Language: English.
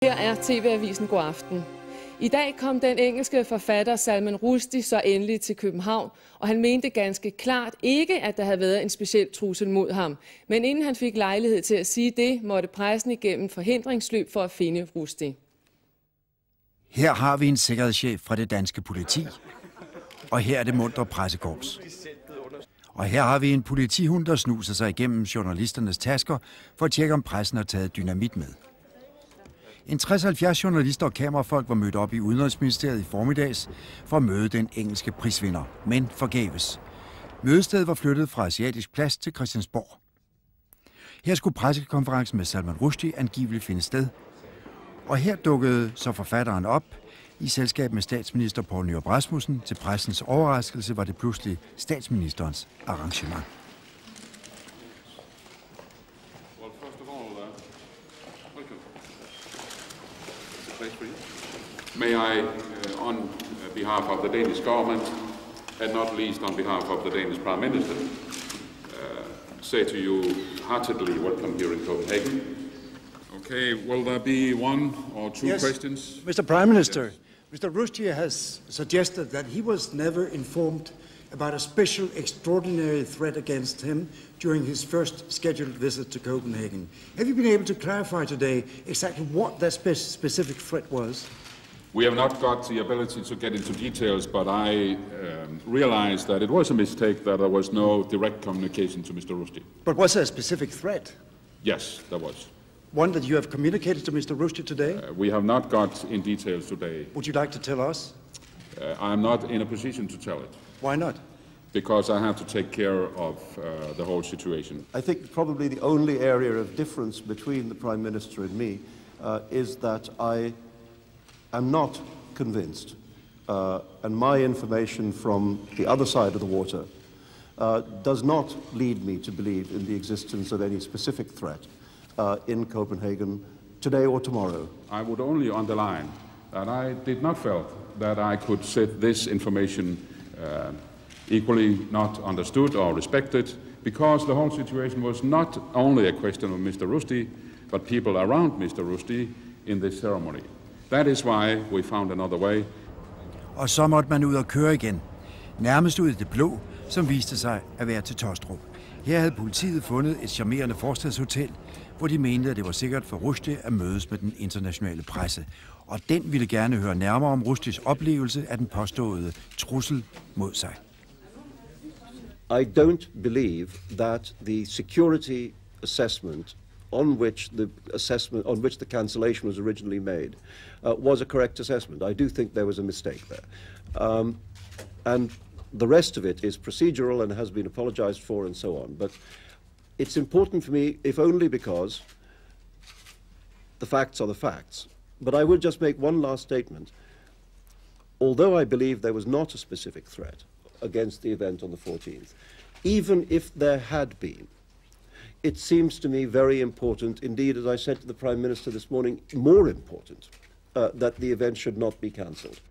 Her er TV-avisen God aften. I dag kom den engelske forfatter Salman Rushdie så endelig til København, og han mente ganske klart ikke, at der havde været en speciel trussel mod ham. Men inden han fik lejlighed til at sige det, måtte pressen igennem forhindringsløb for at finde Rushdie. Her har vi en sikkerhedschef fra det danske politi, og her er det muntre pressekorps. Og her har vi en politihund, der snuser sig igennem journalisternes tasker for at tjekke, om pressen har taget dynamit med. En 60-70 journalister og kamerafolk var mødt op i Udenrigsministeriet i formiddags for at møde den engelske prisvinder, men forgæves. Mødestedet var flyttet fra Asiatisk Plads til Christiansborg. Her skulle pressekonferencen med Salman Rushdie angiveligt finde sted. Og her dukkede så forfatteren op i selskab med statsminister Poul Nyrup Rasmussen. Til pressens overraskelse var det pludselig statsministerens arrangement. May I, on behalf of the Danish government, and not least on behalf of the Danish Prime Minister, say to you heartily welcome here in Copenhagen. Okay, will there be one or two questions? Mr. Prime Minister, yes. Mr. Rushdie has suggested that he was never informed about a special extraordinary threat against him during his first scheduled visit to Copenhagen. Have you been able to clarify today exactly what that specific threat was? We have not got the ability to get into details, but I realized that it was a mistake that there was no direct communication to Mr. Rushdie. But was there a specific threat? Yes, there was. One that you have communicated to Mr. Rushdie today? We have not got in details today. Would you like to tell us? I am not in a position to tell it. Why not? Because I have to take care of the whole situation. I think probably the only area of difference between the Prime Minister and me is that I am not convinced, and my information from the other side of the water does not lead me to believe in the existence of any specific threat in Copenhagen today or tomorrow. I would only underline that I did not feel that I could set this information equally not understood or respected, because the whole situation was not only a question of Mr. Rushdie, but people around Mr. Rushdie in this ceremony. That is why we found another way. Og så måtte man ud og køre igen. Nærmest ud i det blå, som viste sig at være til Tostrup. Her havde politiet fundet et charmerende forstadshotel, hvor de mente, at det var sikkert for Rushdie at mødes med den internationale presse. Og den ville gerne høre nærmere om Rushdies oplevelse af den påståede trussel mod sig. I don't believe that the security assessment on which the cancellation was originally made was a correct assessment. I do think there was a mistake there. And the rest of it is procedural and has been apologized for and so on. But it's important for me, if only because the facts are the facts. But I will just make one last statement. Although I believe there was not a specific threat against the event on the 14th, even if there had been, it seems to me very important, indeed, as I said to the Prime Minister this morning, more important, that the event should not be cancelled.